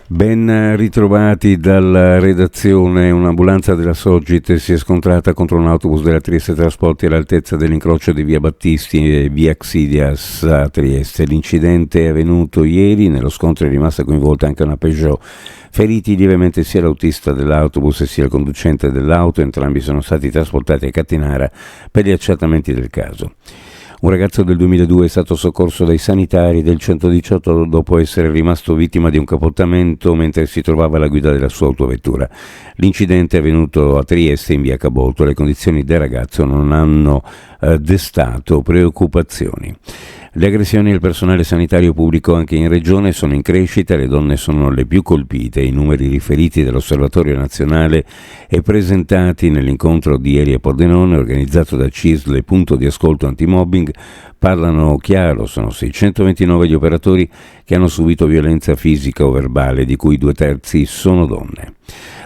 Ben ritrovati dalla redazione. Un'ambulanza della Sogit si è scontrata contro un autobus della Trieste Trasporti all'altezza dell'incrocio di via Battisti e via Xidias a Trieste. L'incidente è avvenuto ieri, nello scontro è rimasta coinvolta anche una Peugeot. Feriti lievemente sia l'autista dell'autobus sia il conducente dell'auto, entrambi sono stati trasportati a Cattinara per gli accertamenti del caso. Un ragazzo del 2002 è stato soccorso dai sanitari del 118 dopo essere rimasto vittima di un capottamento mentre si trovava alla guida della sua autovettura. L'incidente è avvenuto a Trieste in via Cabolto. Le condizioni del ragazzo non hanno destato preoccupazioni. Le aggressioni al personale sanitario pubblico anche in regione sono in crescita, le donne sono le più colpite. I numeri riferiti dall'Osservatorio Nazionale e presentati nell'incontro di ieri a Pordenone organizzato da CISL, punto di ascolto antimobbing, parlano chiaro. Sono 629 gli operatori che hanno subito violenza fisica o verbale, di cui 2/3 sono donne.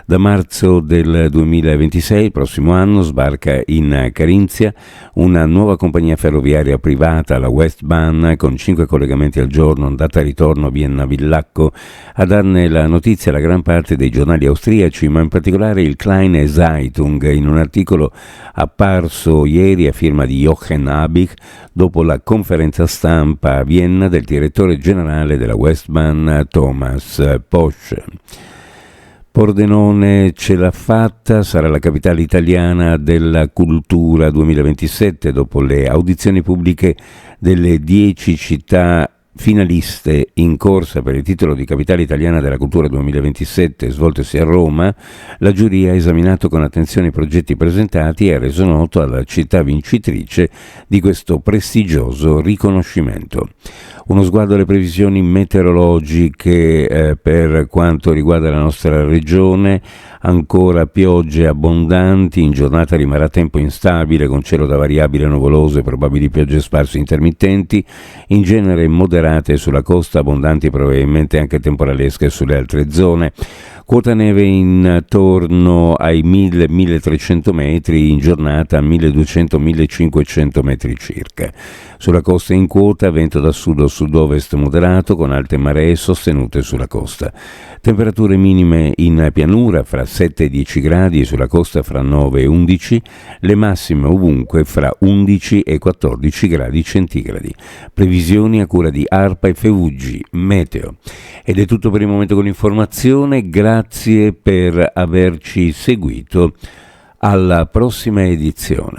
Da marzo del 2026, il prossimo anno, sbarca in Carinzia una nuova compagnia ferroviaria privata, la Westbahn, con 5 collegamenti al giorno, andata e ritorno Vienna-Villacco. A darne la notizia la gran parte dei giornali austriaci, ma in particolare il Kleine Zeitung, in un articolo apparso ieri a firma di Jochen Habich, dopo la conferenza stampa a Vienna del direttore generale della Westbahn, Thomas Posch. Pordenone ce l'ha fatta, sarà la capitale italiana della cultura 2027 dopo le audizioni pubbliche delle 10 città finaliste in corsa per il titolo di capitale italiana della cultura 2027 svoltesi a Roma. La giuria ha esaminato con attenzione i progetti presentati e ha reso noto alla città vincitrice di questo prestigioso riconoscimento. Uno sguardo alle previsioni meteorologiche per quanto riguarda la nostra regione. Ancora piogge abbondanti, in giornata rimarrà tempo instabile con cielo da variabile nuvoloso e probabili piogge sparse intermittenti, in genere moderate sulla costa, abbondanti probabilmente anche temporalesche sulle altre zone. Quota neve intorno ai 1000-1300 metri, in giornata 1200-1500 metri circa. Sulla costa in quota vento da sud o sud-ovest moderato con alte maree sostenute sulla costa. Temperature minime in pianura fra 7 e 10 gradi, sulla costa fra 9 e 11, le massime ovunque fra 11 e 14 gradi centigradi. Previsioni a cura di ARPA e FVG Meteo. Ed è tutto per il momento con l'informazione, grazie per averci seguito. Alla prossima edizione.